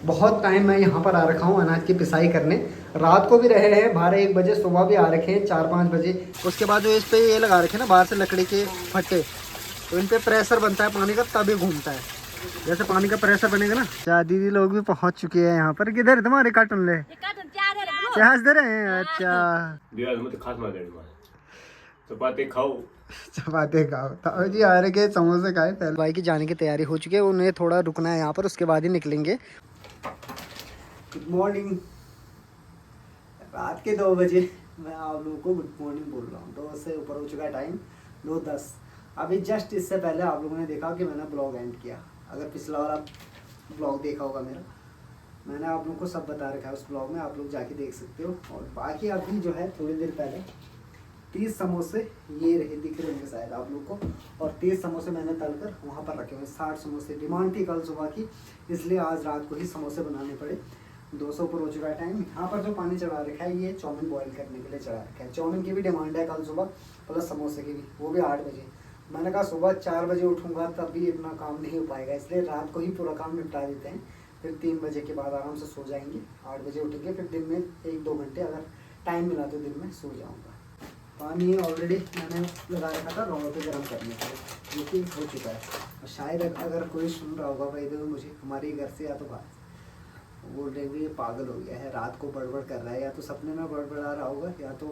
बहुत टाइम मैं यहाँ पर आ रखा हूँ अनाज की पिसाई करने। रात को भी रहे हैं 12-1 बजे, सुबह भी आ रखे हैं 4-5 बजे। उसके बाद जो इस पे ये लगा रखे हैं ना बाहर से लकड़ी के फट्टे, तो इन पे प्रेशर बनता है पानी का, तभी घूमता है। जैसे पानी का प्रेशर बनेगा ना। अच्छा दीदी लोग भी पहुँच चुके हैं यहाँ पर। किधर तुम्हारे कार्टून ले प्याज दे रहे हैं? अच्छा चपाती खाओ, चपाती खाओ। ताऊ जी आ रहे के समोसे खाए। पहले भाई की जाने की तैयारी हो चुकी है, उन्हें थोड़ा रुकना है यहाँ पर, उसके बाद ही निकलेंगे। Good morning. रात के 2 बजे मैं आप लोगों को गुड मॉर्निंग बोल रहा हूँ। 2 से ऊपर हो चुका है टाइम, 2:10। अभी जस्ट इससे पहले आप लोगों ने देखा कि मैंने ब्लॉग एंड किया। अगर पिछला वाला ब्लॉग देखा होगा मेरा, मैंने आप लोगों को सब बता रखा है उस ब्लॉग में, आप लोग जाके देख सकते हो। और बाकी अभी जो है थोड़ी देर पहले 30 समोसे ये रहे, दिख रहे होंगे शायद आप लोग को, और 30 समोसे मैंने तलकर वहाँ पर रखे हुए। 60 समोसे डिमांड थी कल सुबह की, इसलिए आज रात को ही समोसे बनाने पड़े। 200 पर हो चुका है टाइम। यहाँ पर जो पानी चढ़ा रखा है ये चाउमीन बॉईल करने के लिए चढ़ा रखा है। चाउमीन की भी डिमांड है कल सुबह, प्लस समोसे की भी, वो भी 8 बजे। मैंने कहा सुबह 4 बजे उठूँगा तब भी इतना काम नहीं हो पाएगा, इसलिए रात को ही पूरा काम निपटा देते हैं। फिर 3 बजे के बाद आराम से सो जाएंगे, 8 बजे उठेंगे। फिर दिन में 1-2 घंटे अगर टाइम मिला तो दिन में सो जाऊँगा। पानी ऑलरेडी मैंने लगा रखा था रॉ पे गर्म करने के लिए, जो कि हो चुका है। और शायद अगर कोई सुन रहा होगा भाई तो मुझे हमारे घर से या तो बाहर बोल रहे हैं ये पागल हो गया है, रात को बड़बड़ कर रहा है, या तो सपने में बड़बड़ा रहा होगा या तो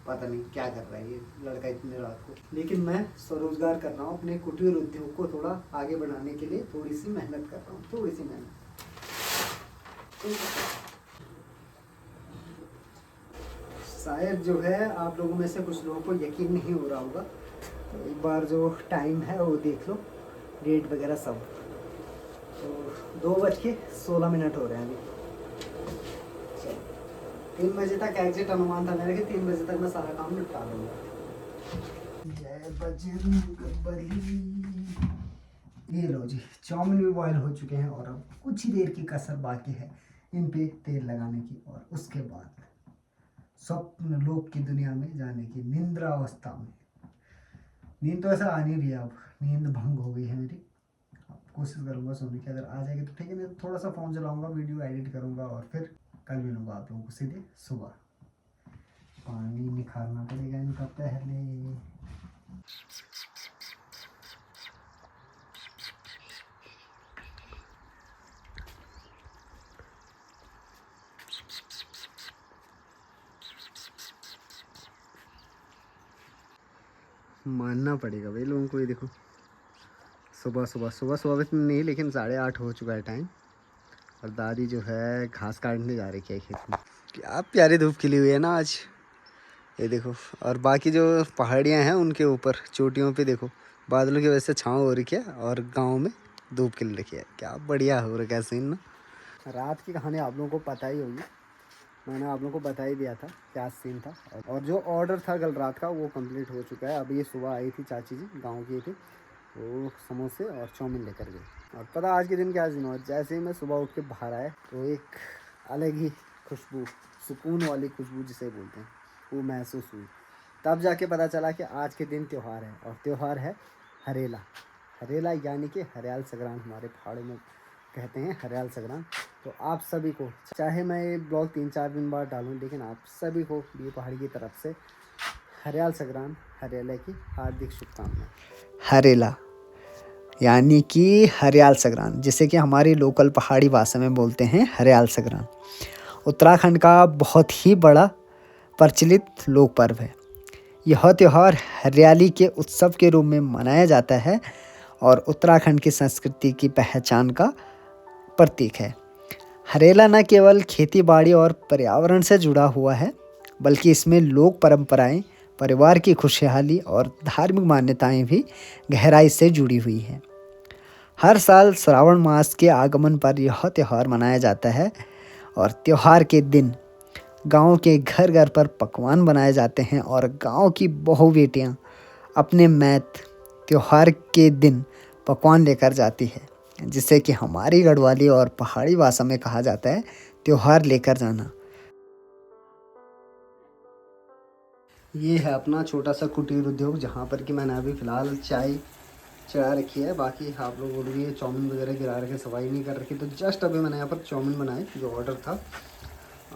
पता नहीं क्या कर रहा है ये लड़का इतने रात को। लेकिन मैं स्वरोजगार कर रहा हूँ, अपने कुटीर उद्योग को थोड़ा आगे बढ़ाने के लिए थोड़ी सी मेहनत कर रहा हूँ, थोड़ी सी मेहनत। शायद जो है आप लोगों में से कुछ लोगों को यकीन नहीं हो रहा होगा, तो एक बार जो टाइम है वो देख लो, डेट वगैरह सब। तो 2:16 हो रहे हैं अभी। चलो 3 बजे तक एग्जिट अनुमान था मेरा कि 3 बजे तक मैं सारा काम निपटा लूँगा। जय बजरंगबली। ये लो जी, चाउमीन भी बॉयल हो चुके हैं और अब कुछ ही देर की कसर बाकी है इन पे तेल लगाने की, और उसके बाद स्वप्न लोक की दुनिया में जाने की, निंद्रा अवस्था में। नींद तो ऐसा आ नहीं रही है, अब नींद भंग हो गई है मेरी। अब कोशिश करूँगा सोने की, अगर आ जाएगी तो ठीक है, नहीं तो थोड़ा सा फ़ोन चलाऊँगा, वीडियो एडिट करूँगा और फिर कल मिलूँगा आप लोगों को सीधे सुबह। पानी निखारना पड़ेगा इनका पहले। मानना पड़ेगा भाई लोगों को। ये देखो सुबह भी नहीं, लेकिन 8:30 हो चुका है टाइम, और दादी जो है घास काटने जा रही है खेत में। क्या प्यारी धूप खिली हुई है ना आज, ये देखो। और बाकी जो पहाड़ियाँ हैं उनके ऊपर चोटियों पे देखो बादलों की वजह से छाँव हो रखी है, और गांव में धूप खिल रखी है। क्या बढ़िया हो रखा है सीन ना। रात की कहानी आप लोगों को पता ही होगी, मैंने आप लोगों को बता ही दिया था क्या सीन था। और जो ऑर्डर था कल रात का वो कंप्लीट हो चुका है। अभी ये सुबह आई थी चाची जी, गाँव की थी, वो समोसे और चाउमीन लेकर गई। और पता आज के दिन क्या दिन हुआ, जैसे ही मैं सुबह उठ के बाहर आया तो एक अलग ही खुशबू, सुकून वाली खुशबू जिसे बोलते हैं, वो महसूस हुई। तब जाके पता चला कि आज के दिन त्यौहार है, और त्यौहार है हरेला। हरेला यानी कि हरियाल संग्रांत, हमारे पहाड़ों में कहते हैं हरियाल संग्रांत। तो आप सभी को, चाहे मैं ये ब्लॉग 3-4 दिन बाद डालूँ, लेकिन आप सभी को ये पहाड़ी की तरफ से हरियाल संग्रांत, हरेला की हार्दिक शुभकामनाएं। हरेला यानी कि हरियाल संग्रांत, जिसे कि हमारी लोकल पहाड़ी भाषा में बोलते हैं हरियाल संग्रांत, उत्तराखंड का बहुत ही बड़ा प्रचलित लोक पर्व है। यह त्यौहार हरियाली के उत्सव के रूप में मनाया जाता है और उत्तराखंड की संस्कृति की पहचान का प्रतीक है। हरेला न केवल खेती बाड़ी और पर्यावरण से जुड़ा हुआ है, बल्कि इसमें लोक परंपराएं, परिवार की खुशहाली और धार्मिक मान्यताएं भी गहराई से जुड़ी हुई हैं। हर साल श्रावण मास के आगमन पर यह त्यौहार मनाया जाता है, और त्यौहार के दिन गांव के घर घर पर पकवान बनाए जाते हैं, और गांव की बहू बेटियां अपने मैत त्यौहार के दिन पकवान लेकर जाती है, जिसे कि हमारी गढ़वाली और पहाड़ी भाषा में कहा जाता है त्यौहार लेकर जाना। ये है अपना छोटा सा कुटीर उद्योग, जहाँ पर कि मैंने अभी फ़िलहाल चाय चढ़ा रखी है। बाकी आप लोग बोल रही है चाउमीन वगैरह गिरा रखे, सफाई नहीं कर रखी। तो जस्ट अभी मैंने यहाँ पर चाउमीन बनाए जो ऑर्डर था,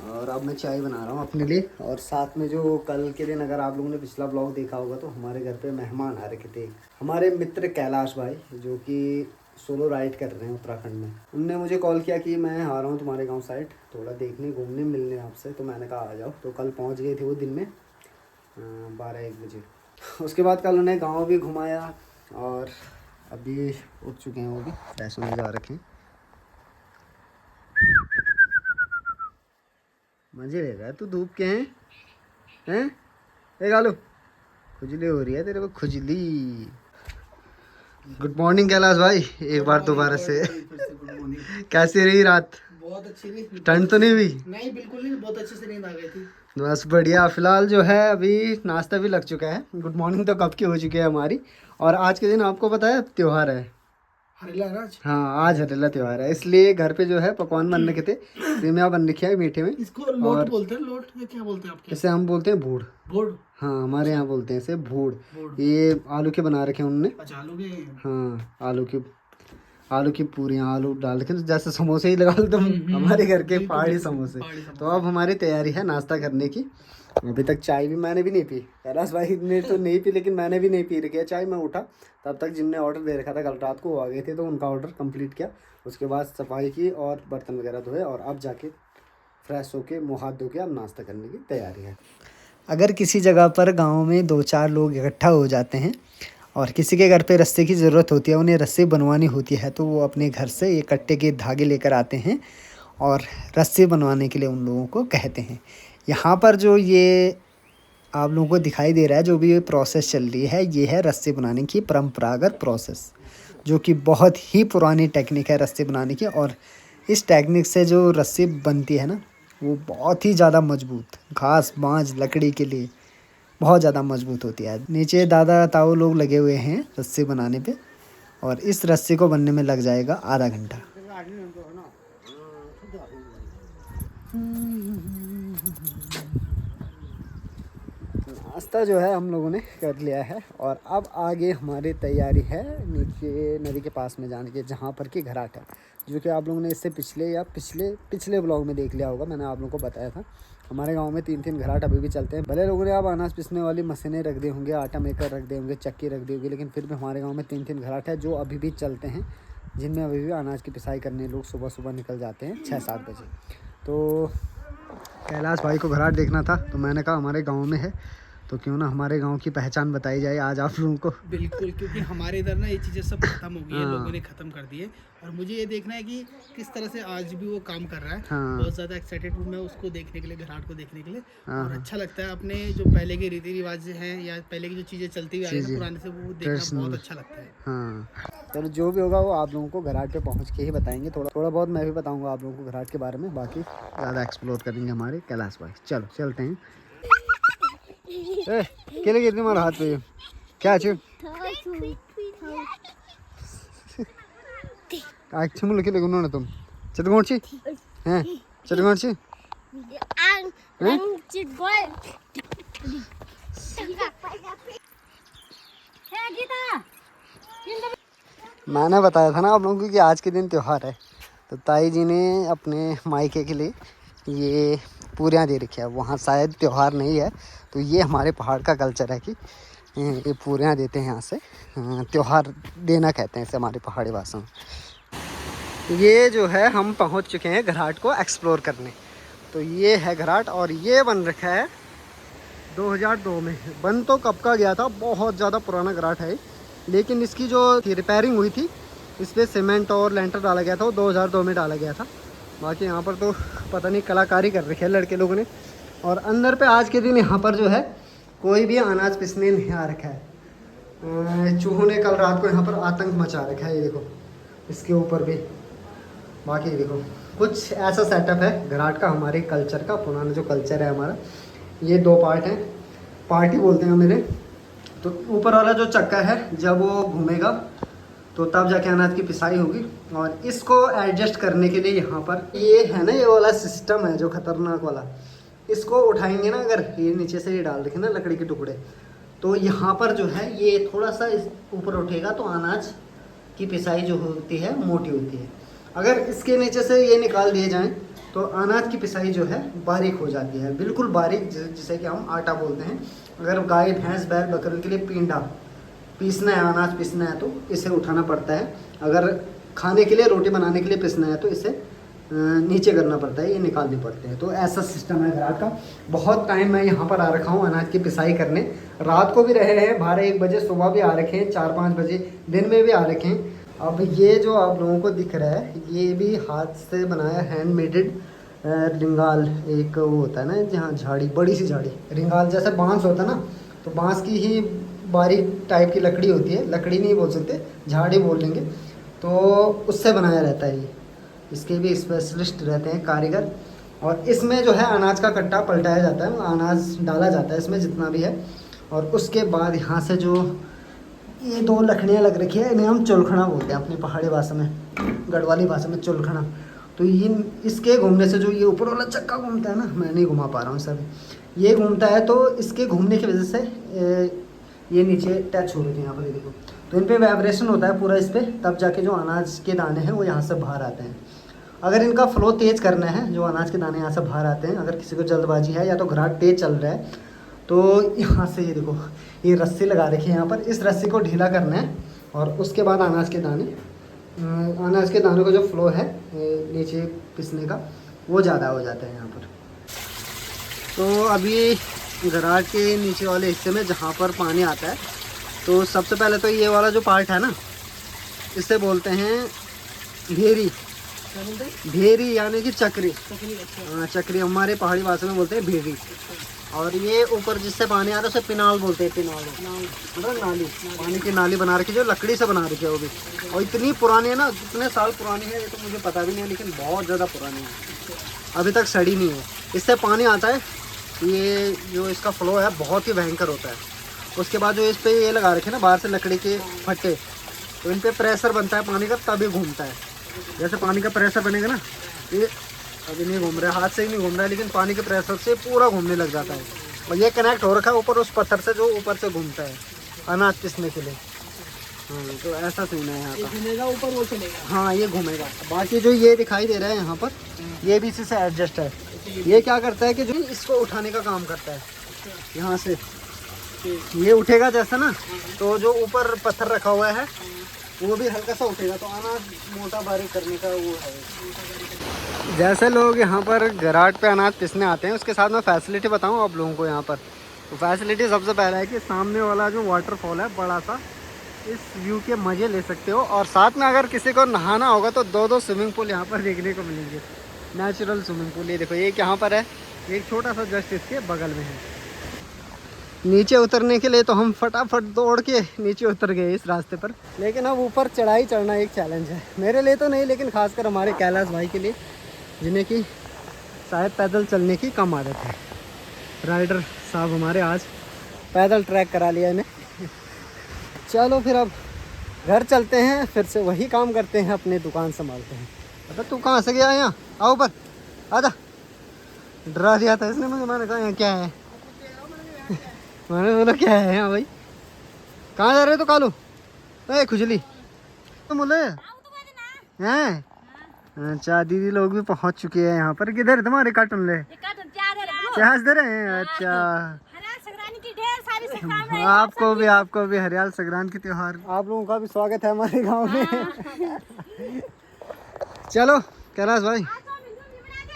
और अब मैं चाय बना रहा हूँ अपने लिए। और साथ में जो कल के दिन अगर आप लोगों ने पिछला ब्लॉग देखा होगा तो हमारे घर पे मेहमान आ रखे थे, हमारे मित्र कैलाश भाई जो कि सोलो राइड कर रहे हैं उत्तराखंड में। उनने मुझे कॉल किया कि मैं आ रहा हूँ तुम्हारे गांव साइड, थोड़ा देखने घूमने मिलने आपसे। तो मैंने कहा आ जाओ। तो कल पहुँच गए थे वो दिन में 12-1 बजे। उसके बाद कल उन्हें गाँव भी घुमाया और अभी उठ चुके हैं वो भी, फ्रेश होने जा रखे हैं। मजे ले रहा है तू धूप के हैं? एक आलू खुजली हो रही है तेरे को, खुजली। गुड मॉर्निंग कैलाश भाई, एक बार दोबारा से। कैसी रही रात? बहुत अच्छी रही। ठंड तो नहीं हुई? नहीं बिल्कुल नहीं, बहुत अच्छे से नींद आ गई थी। बस बढ़िया। फिलहाल जो है अभी नाश्ता भी लग चुका है, गुड मॉर्निंग तो कब की हो चुकी है हमारी। और आज के दिन आपको पता है त्योहार है, हरेला राज। हाँ आज हरेला त्योहार है, इसलिए घर पे जो है पकवान बन रखे थे। सेवइयां बन रखी है मीठे में। इसको लोट बोलते हैं, लोट या क्या बोलते हैं आपके? इसे हम बोलते हैं भूड़। भूड़? हाँ हमारे यहाँ बोलते हैं इसे भूड़। ये आलू के बना रखे हैं उन्होंने। अच्छा आलू के? हाँ आलू की पूरियाँ, आलू डाल के जैसे समोसे ही लगा लो तुम, हमारे घर के पहाड़ी समोसे। तो अब हमारी तैयारी है नाश्ता करने की। अभी तक चाय भी मैंने भी नहीं पी, कैलाश भाई ने तो नहीं पी, लेकिन मैंने भी नहीं पी रखी है चाय। मैं उठा तब तक जिनने ऑर्डर दे रखा था कल रात को वो आ गए थे, तो उनका ऑर्डर कंप्लीट किया। उसके बाद सफाई की और बर्तन वगैरह धोए, और अब जाके फ्रेश होके मुँह हाथ धो के अब नाश्ता करने की तैयारी है। अगर किसी जगह पर गाँव में 2-4 लोग इकट्ठा हो जाते हैं और किसी के घर पे रस्से की ज़रूरत होती है, उन्हें रस्से बनवानी होती है, तो वो अपने घर से ये कट्टे के धागे लेकर आते हैं और रस्से बनवाने के लिए उन लोगों को कहते हैं। यहाँ पर जो ये आप लोगों को दिखाई दे रहा है, जो भी ये प्रोसेस चल रही है, ये है रस्से बनाने की परंपरागत प्रोसेस, जो कि बहुत ही पुरानी टेक्निक है रस्से बनाने की। और इस टेक्निक से जो रस्सी बनती है ना, वो बहुत ही ज़्यादा मजबूत, घास बाँझ लकड़ी के लिए बहुत ज़्यादा मजबूत होती है। नीचे दादा ताऊ लोग लगे हुए हैं रस्सी बनाने पे, और इस रस्सी को बनने में लग जाएगा आधा घंटा। नाश्ता जो है हम लोगों ने कर लिया है, और अब आगे हमारी तैयारी है नीचे नदी के पास में जाने की, जहाँ पर कि घराट है, जो कि आप लोगों ने इससे पिछले ब्लॉग में देख लिया होगा। मैंने आप लोगों को बताया था हमारे गांव में 3-3 घराट अभी भी चलते हैं। भले लोगों ने अब अनाज पिसने वाली मशीनें रख दी होंगे, आटा मेकर रख दे होंगे, चक्की रख दी होगी, लेकिन फिर भी हमारे गाँव में 3-3 घराट है जो अभी भी चलते हैं, जिनमें अभी भी अनाज की पिसाई करने लोग सुबह सुबह निकल जाते हैं 6-7 बजे। तो कैलाश भाई को घराट देखना था, तो मैंने कहा हमारे गाँव में है, तो क्यों ना हमारे गांव की पहचान बताई जाए आज आप लोगों को। बिल्कुल, क्योंकि हमारे इधर ना ये चीज़ें सब खत्म हो गई है, लोगों ने खत्म कर दी है। और मुझे ये देखना है कि किस तरह से आज भी वो काम कर रहा है। बहुत ज़्यादा एक्साइटेड हूँ मैं उसको देखने के लिए, घराट को देखने के लिए। और अच्छा लगता है अपने जो पहले के रीति रिवाज हैं या पहले की जो चीज़ें चलती हुई आ रही है पुराने से, वो देखना बहुत अच्छा लगता है। हाँ चलो जो भी होगा वो आप लोगों को घराट पे पहुँच के ही बताएंगे। थोड़ा बहुत मैं भी बताऊँगा आप लोगों को घराट के बारे में, बाकी ज़्यादा एक्सप्लोर करेंगे हमारे कैलाश भाई। चलो चलते हैं। केले कितने मार हाथ पे क्या अच्छे मुल्क के लेगुन ना तुम चटगोण छी हैं चटगोण छी मैंने बताया था ना आप लोगों को कि आज के दिन त्योहार है, तो ताई जी ने अपने मायके के लिए ये पूरियाँ दे रखी है। वहाँ शायद त्यौहार नहीं है, तो ये हमारे पहाड़ का कल्चर है कि ये पूरियाँ देते हैं यहाँ से, त्यौहार देना कहते हैं इसे हमारी पहाड़ी भाषा में। ये जो है हम पहुँच चुके हैं घराट को एक्सप्लोर करने। तो ये है घराट, और ये बन रखा है 2002 में। बन तो कब का गया था, बहुत ज़्यादा पुराना घराट है, लेकिन इसकी जो रिपेयरिंग हुई थी, इस पर सीमेंट और लेंटर डाला गया था, वो 2002 में डाला गया था। बाकी यहाँ पर तो पता नहीं कलाकारी कर रखी है लड़के लोगों ने। और अंदर पे आज के दिन यहाँ पर जो है कोई भी अनाज पिसने नहीं आ रखा है। चूहों ने कल रात को यहाँ पर आतंक मचा रखा है, ये देखो इसके ऊपर भी। बाकी देखो कुछ ऐसा सेटअप है घराट का, हमारे कल्चर का, पुराना जो कल्चर है हमारा। ये 2 पार्ट हैं, पार्टी बोलते हैं मेरे। तो ऊपर वाला जो चक्का है जब वो घूमेगा तो तब जाके अनाज की पिसाई होगी। और इसको एडजस्ट करने के लिए यहाँ पर ये है ना, ये वाला सिस्टम है जो खतरनाक वाला, इसको उठाएंगे ना अगर, ये नीचे से ये डाल रखे ना लकड़ी के टुकड़े, तो यहाँ पर जो है ये थोड़ा सा इस ऊपर उठेगा तो अनाज की पिसाई जो होती है मोटी होती है। अगर इसके नीचे से ये निकाल दिए जाएं तो अनाज की पिसाई जो है बारीक हो जाती है, बिल्कुल बारीक, जिसे कि हम आटा बोलते हैं। अगर गाय भैंस बैल बकरी के लिए पिंडा पीसना है, अनाज पीसना है तो इसे उठाना पड़ता है। अगर खाने के लिए रोटी बनाने के लिए पीसना है तो इसे नीचे करना पड़ता है, ये निकालने पड़ते हैं। तो ऐसा सिस्टम है घराट का। बहुत टाइम मैं यहाँ पर आ रखा हूँ अनाज की पिसाई करने। रात को भी रहे हैं 12-1 बजे, सुबह भी आ रखे हैं 4-5 बजे, दिन में भी आ रखे हैं। अब ये जो आप लोगों को दिख रहा है ये भी हाथ से बनाया हैंडमेडेड रिंगाल, एक वो होता है ना जहाँ झाड़ी, बड़ी सी झाड़ी, रिंगाल जैसे बांस होता है ना, तो बांस की ही बारीक टाइप की लकड़ी होती है, लकड़ी नहीं बोल सकते, झाड़ी बोल लेंगे, तो उससे बनाया रहता है ये। इसके भी स्पेशलिस्ट रहते हैं कारीगर। और इसमें जो है अनाज का कट्टा पलटाया जाता है, अनाज डाला जाता है इसमें जितना भी है। और उसके बाद यहाँ से जो ये 2 लकड़ियाँ लग रखी है, इन्हें हम चुलखना बोलते हैं अपनी पहाड़ी भाषा में, गढ़वाली भाषा में चुलखना। तो ये इसके घूमने से जो ये ऊपर वाला चक्का घूमता है ना, मैं नहीं घुमा पा रहा हूँ सर, ये घूमता है, तो इसके घूमने की वजह से ये नीचे टच हो रही थी यहाँ पर, देखो, तो इन पर वाइब्रेशन होता है पूरा इस पर, तब जाके जो अनाज के दाने हैं वो यहाँ से बाहर आते हैं। अगर इनका फ्लो तेज़ करना है, जो अनाज के दाने यहाँ से बाहर आते हैं, अगर किसी को जल्दबाजी है या तो घराट तेज़ चल रहा है, तो यहाँ से ये देखो ये रस्सी लगा रखी है यहाँ पर, इस रस्सी को ढीला करना है और उसके बाद अनाज के दानों का जो फ्लो है नीचे पिसने का वो ज़्यादा हो जाता है यहाँ पर। तो अभी घराट के नीचे वाले हिस्से में जहाँ पर पानी आता है, तो सबसे पहले तो ये वाला जो पार्ट है ना, इसे बोलते हैं भेरी। भेरी यानी कि चक्री। हाँ, चक्री हमारे पहाड़ी भाषा में बोलते हैं भेरी। और ये ऊपर जिससे पानी आ रहा है उसे पिनाल बोलते हैं, पिनाल मतलब नाली, पानी की नाली बना रखी जो लकड़ी से बना रखी है वो भी, और इतनी पुरानी है ना, कितने साल पुरानी है ये तो मुझे पता भी नहीं है, लेकिन बहुत ज़्यादा पुरानी है, अभी तक सड़ी नहीं है। इससे पानी आता है, ये जो इसका फ्लो है बहुत ही भयंकर होता है। उसके बाद जो इस पर ये लगा रखे ना बाहर से लकड़ी के फट्टे, तो इन पर प्रेशर बनता है पानी का, तभी घूमता है। जैसे पानी का प्रेशर बनेगा ना, ये अभी नहीं घूम रहा है, हाथ से ही नहीं घूम रहा है, लेकिन पानी के प्रेशर से पूरा घूमने लग जाता है। और ये कनेक्ट हो रखा है ऊपर उस पत्थर से जो ऊपर से घूमता है अनाज पिसने के लिए। हाँ, तो ऐसा सीन है यहाँ का, ऊपर वो चलेगा। हाँ, ये घूमेगा। बाकी जो ये दिखाई दे रहा है यहाँ पर, ये भी इसी से एडजस्ट है। ये क्या करता है कि जो इसको उठाने का काम करता है, यहाँ से ये उठेगा जैसा ना, तो जो ऊपर पत्थर रखा हुआ है वो भी हल्का सा उठेगा, तो अनाज मोटा बारीक करने का वो है। जैसे लोग यहाँ पर घराट पे अनाज पिसने आते हैं, उसके साथ मैं फैसिलिटी बताऊँ आप लोगों को यहाँ पर। तो फैसिलिटी सबसे पहला है कि सामने वाला जो वाटरफॉल है बड़ा सा, इस व्यू के मज़े ले सकते हो। और साथ में अगर किसी को नहाना होगा तो 2 स्विमिंग पूल यहाँ पर देखने को मिलेंगे, नेचुरल स्विमिंग पूल। ये देखो, एक यहाँ पर है, एक छोटा सा जस्ट इसके बगल में है। नीचे उतरने के लिए तो हम फटाफट दौड़ के नीचे उतर गए इस रास्ते पर, लेकिन अब ऊपर चढ़ाई चढ़ना एक चैलेंज है, मेरे लिए तो नहीं, लेकिन खासकर हमारे कैलाश भाई के लिए, जिन्हें कि शायद पैदल चलने की कम आदत है। राइडर साहब हमारे आज पैदल ट्रैक करा लिया इन्हें। चलो फिर अब घर चलते हैं, फिर से वही काम करते हैं, अपनी दुकान संभालते हैं। अबे तू कहाँ से गया यहाँ, आओ ऊपर आजा। डरा दिया था इसने मुझे, मैंने कहा यहाँ क्या है, मैंने बोला क्या है यहाँ भाई, कहाँ जा रहे हो? तो कालू ए खुजली तो बोले हैं। अच्छा, दीदी लोग भी पहुँच चुके हैं यहाँ पर। किधर है तुम्हारे कार्टून ले चार्ज दे रहे हैं? अच्छा, आपको भी हरियाल संक्रांति के त्योहार, आप लोगों का भी स्वागत है हमारे गांव में। चलो कैलाश भाई,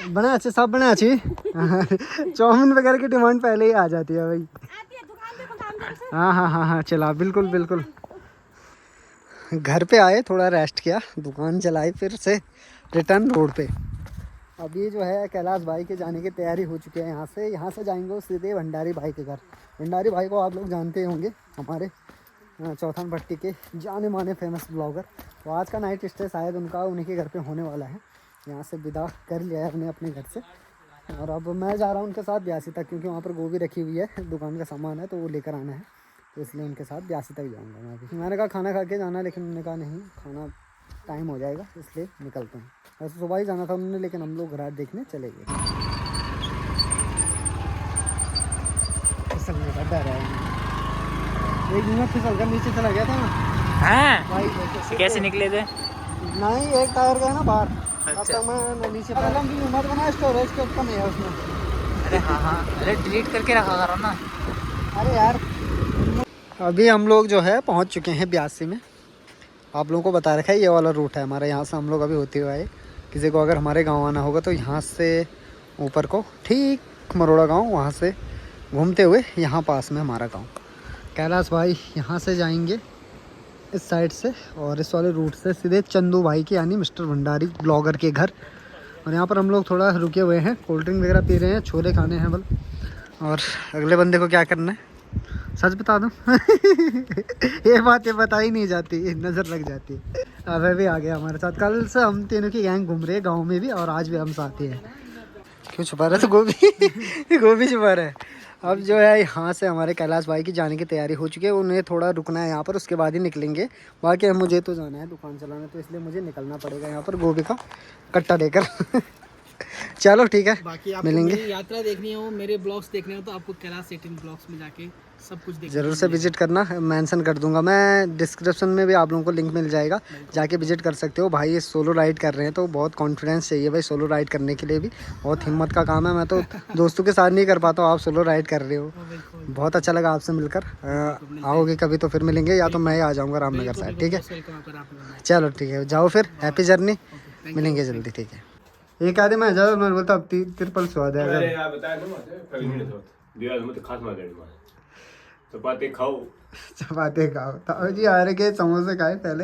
बना अच्छे, सब बना अच्छी। चाउमीन वगैरह की डिमांड पहले ही आ जाती है भाई। हाँ, चला, बिल्कुल बिल्कुल। घर पे आए, थोड़ा रेस्ट किया, दुकान चलाई, फिर से रिटर्न रोड पे। अभी जो है कैलाश भाई के जाने की तैयारी हो चुकी है। यहाँ से जाएंगे सीधे भंडारी भाई के घर। भंडारी भाई को आप लोग जानते होंगे, हमारे चौथान भट्टी के जाने माने फेमस ब्लॉगर। तो आज का नाइट स्टे शायद उनका उन्हीं के घर पे होने वाला है। यहाँ से विदा कर लिया है हमने अपने घर से, और अब मैं जा रहा हूँ उनके साथ ब्यासी तक, क्योंकि वहाँ पर गोभी रखी हुई है, दुकान का सामान है, तो वो लेकर आना है, तो इसलिए उनके साथ ब्यासी तक जाऊँगा मैं अभी। मैंने कहा खाना खा के जाना, लेकिन उन्होंने कहा नहीं, खाना टाइम हो जाएगा, इसलिए निकलते हैं। वैसे सुबह ही जाना था उन्होंने, लेकिन हम लोग घराट देखने चले गए। फिसलने का डर है, एक दिन में फिसल कर नीचे चला गया था ना हैं? भाई। कैसे निकले थे? नहीं, एक टायर गया ना बाहर। अब अच्छा। तक मैं नीचे मत बना, स्टोरेज के ऊपर नहीं है उसमें। अरे हाँ हाँ, अरे डिलीट करके रखा करो ना। अरे यार, अभी हम लोग जो है पहुंच चुके हैं ब्यासी में। आप लोगों को बता रखा है ये वाला रूट है हमारा, यहाँ से हम लोग अभी होते हुए आए। किसी को अगर हमारे गांव आना होगा तो यहाँ से ऊपर को ठीक मरोड़ा गांव, वहाँ से घूमते हुए यहाँ पास में हमारा गांव कैलाश भाई। यहाँ से जाएंगे इस साइड से, और इस वाले रूट से सीधे चंदू भाई के यानी मिस्टर भंडारी ब्लॉगर के घर। और यहाँ पर हम लोग थोड़ा रुके हुए हैं, कोल्ड ड्रिंक वगैरह पी रहे हैं, छोले खाने हैं बल। और अगले बंदे को क्या करना है सच बता दूं ये बातें बताई नहीं जाती, नज़र लग जाती है। अब भी आ गया हमारे साथ। कल से हम तीनों की गैंग घूम रहे हैं गाँव में भी, और आज भी हम साथ ही हैं। क्यों छुपा रहा है तो गोभी गोभी छुपा रहा है। अब जो है यहाँ से हमारे कैलाश भाई की जाने की तैयारी हो चुकी है, उन्हें थोड़ा रुकना है यहाँ पर, उसके बाद ही निकलेंगे। बाकी मुझे तो जाना है दुकान चलाना, तो इसलिए मुझे निकलना पड़ेगा यहाँ पर गोभी का कट्टा लेकर चलो ठीक है, बाकी आपको मिलेंगे। मेरी यात्रा देखनी हो, मेरे ब्लॉग्स देखने हो, तो आपको कैलाश 18 ब्लॉग्स में जाके सब कुछ देखना ज़रूर से विजिट करना, मेंशन कर दूंगा मैं डिस्क्रिप्शन में भी, आप लोगों को लिंक मिल जाएगा, जाके विजिट कर सकते हो। भाई ये सोलो राइड कर रहे हैं तो बहुत कॉन्फिडेंस चाहिए भाई, सोलो राइड करने के लिए भी बहुत हिम्मत का काम है। मैं तो दोस्तों के साथ नहीं कर पाता हूँ, आप सोलो राइड कर रहे हो। बहुत अच्छा लगा आपसे मिलकर। आओगे कभी तो फिर मिलेंगे, या तो मैं आ जाऊँगा रामनगर साइड। ठीक है, चलो ठीक है, जाओ फिर, हैप्पी जर्नी, मिलेंगे जल्दी। ठीक है, एक आधे में ज़्यादा मैं बोलता अब तिरपल स्वाद है। अरे यार बताया तो मत दिया मत खास मत लेनी मत चपाती खाओ चपाते खाओ। ताऊ जी आ रहे के समोसे खाए पहले,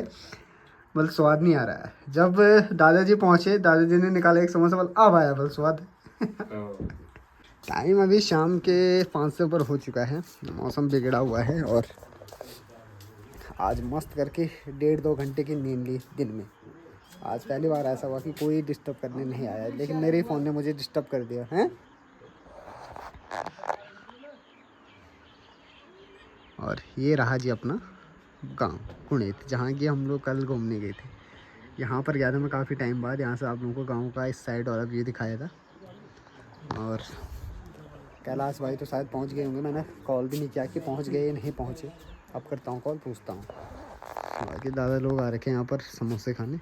बोल स्वाद नहीं आ रहा है। जब दादाजी पहुँचे, दादाजी ने निकाला एक समोसा, बोल अब आया बोल स्वाद। टाइम अभी शाम के 5 से ऊपर हो चुका है, मौसम बिगड़ा हुआ है, और आज मस्त करके 1.5-2 घंटे की नींद ली दिन में। आज पहली बार ऐसा हुआ कि कोई डिस्टर्ब करने नहीं आया, लेकिन मेरे ही फ़ोन ने मुझे डिस्टर्ब कर दिया है। और ये रहा जी अपना गांव कुणेत, जहाँ की हम लोग कल घूमने गए थे। यहाँ पर गया था मैं काफ़ी टाइम बाद, यहाँ से आप लोगों को गांव का इस साइड वाला व्यू दिखाया था। और कैलाश भाई तो शायद पहुँच गए होंगे, मैंने कॉल भी नहीं किया कि पहुँच गए या नहीं पहुँचे। अब करता हूँ कॉल, पूछता हूँ। बाकी दादा लोग आ रखे हैं यहाँ पर समोसे खाने।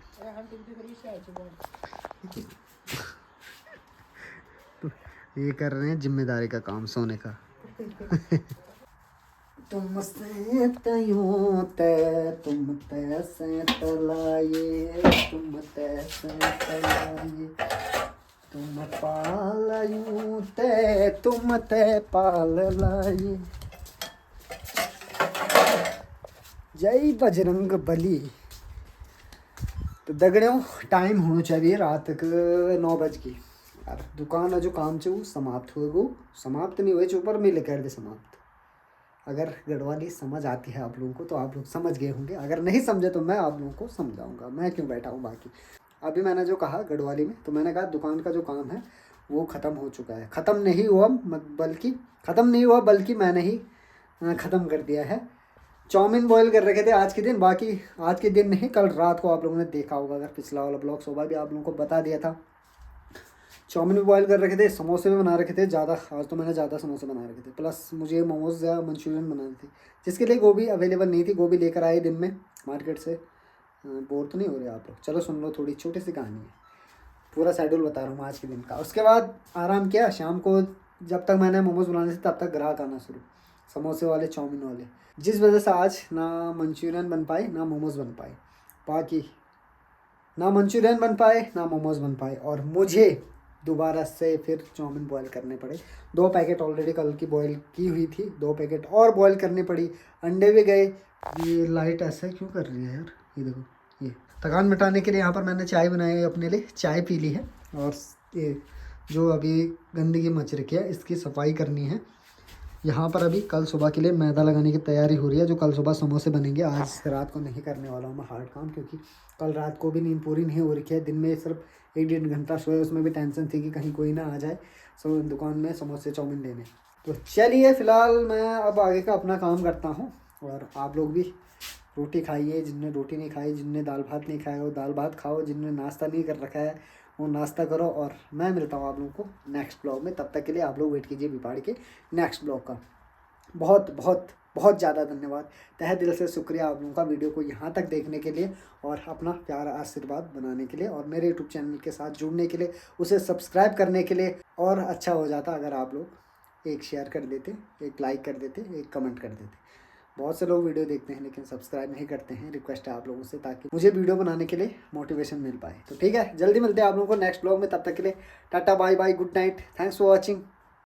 तो ये कर रहे हैं जिम्मेदारी का काम, सोने का तुम से तयूं ते तुम तैसे तलाये, तुम तैसे तलाये, तुम पाल यूं ते तुम ते पाल लाये। जय बजरंग बली। तो दगड़ियों टाइम होना चाहिए रात के 9 बज की। यार दुकान जो काम से वो समाप्त हो गो, समाप्त नहीं हुए ऊपर में लेकर दे समाप्त। अगर गढ़वाली समझ आती है आप लोगों को तो आप लोग समझ गए होंगे, अगर नहीं समझे तो मैं आप लोगों को समझाऊंगा, मैं क्यों बैठा हूँ। बाकी अभी मैंने जो कहा गढ़वाली में, तो मैंने कहा दुकान का जो काम है वो ख़त्म हो चुका है। ख़त्म नहीं हुआ बल्कि मैंने ही ख़त्म कर दिया है। चाउमीन बॉयल कर रखे थे आज के दिन, बाकी आज के दिन नहीं, कल रात को आप लोगों ने देखा होगा, अगर पिछला वाला ब्लॉग सुबह भी आप लोगों को बता दिया था। चाउमीन भी बॉयल कर रखे थे, समोसे भी बना रखे थे ज़्यादा। आज तो मैंने ज़्यादा समोसे बना रखे थे, प्लस मुझे मोमोज या मंचूरियन बनाने थे, जिसके लिए गोभी अवेलेबल नहीं थी। गोभी लेकर आए दिन में मार्केट से। बोर तो नहीं हो रहे आप लोग? चलो सुन लो, थोड़ी छोटी सी कहानी है, पूरा शेड्यूल बता रहा हूँ आज के दिन का। उसके बाद आराम किया, शाम को जब तक मैंने मोमोज बनाने से तब तक ग्राहक आना शुरू, समोसे वाले चाउमीन वाले, जिस वजह से आज ना मंचूरियन बन पाए ना मोमोज बन पाए। बाकी ना मंचूरियन बन पाए ना मोमोज बन पाए, और मुझे दोबारा से फिर चाउमीन बॉयल करने पड़े। 2 पैकेट ऑलरेडी कल की बॉयल की हुई थी, 2 पैकेट और बॉयल करनी पड़ी। अंडे भी गए। ये लाइट ऐसे क्यों कर रही है यार? ये देखो, ये थकान मिटाने के लिए यहाँ पर मैंने चाय बनाई अपने लिए, चाय पी ली है। और ये जो अभी गंदगी मच रखी है इसकी सफाई करनी है। यहाँ पर अभी कल सुबह के लिए मैदा लगाने की तैयारी हो रही है, जो कल सुबह समोसे बनेंगे। आज रात को नहीं करने वाला हूँ मैं हार्ड काम, क्योंकि कल रात को भी नींद पूरी नहीं हो रखी है। दिन में सिर्फ 1-1.5 घंटा सोए, उसमें भी टेंशन थी कि कहीं कोई ना आ जाए दुकान में समोसे चाउमीन लेने। तो चलिए फ़िलहाल मैं अब आगे का अपना काम करता हूँ, और आप लोग भी रोटी खाइए, जिनने रोटी नहीं खाई, जिनने दाल भात नहीं खाया वो दाल भात खाओ, जिनने नाश्ता नहीं कर रखा है वो नाश्ता करो। और मैं मिलता हूँ आप लोगों को नेक्स्ट ब्लॉग में, तब तक के लिए आप लोग वेट कीजिए बिपाड़ी के नेक्स्ट ब्लॉग का। बहुत बहुत बहुत ज़्यादा धन्यवाद, तहे दिल से शुक्रिया आप लोगों का वीडियो को यहाँ तक देखने के लिए और अपना प्यारा आशीर्वाद बनाने के लिए और मेरे यूट्यूब चैनल के साथ जुड़ने के लिए, उसे सब्सक्राइब करने के लिए। और अच्छा हो जाता अगर आप लोग एक शेयर कर देते, एक लाइक कर देते, एक कमेंट कर देते। बहुत से लोग वीडियो देखते हैं लेकिन सब्सक्राइब नहीं करते हैं। रिक्वेस्ट है आप लोगों से ताकि मुझे वीडियो बनाने के लिए मोटिवेशन मिल पाए। तो ठीक है, जल्दी मिलते हैं आप लोगों को नेक्स्ट ब्लॉग में। तब तक के लिए tata bye bye, good night, thanks for watching.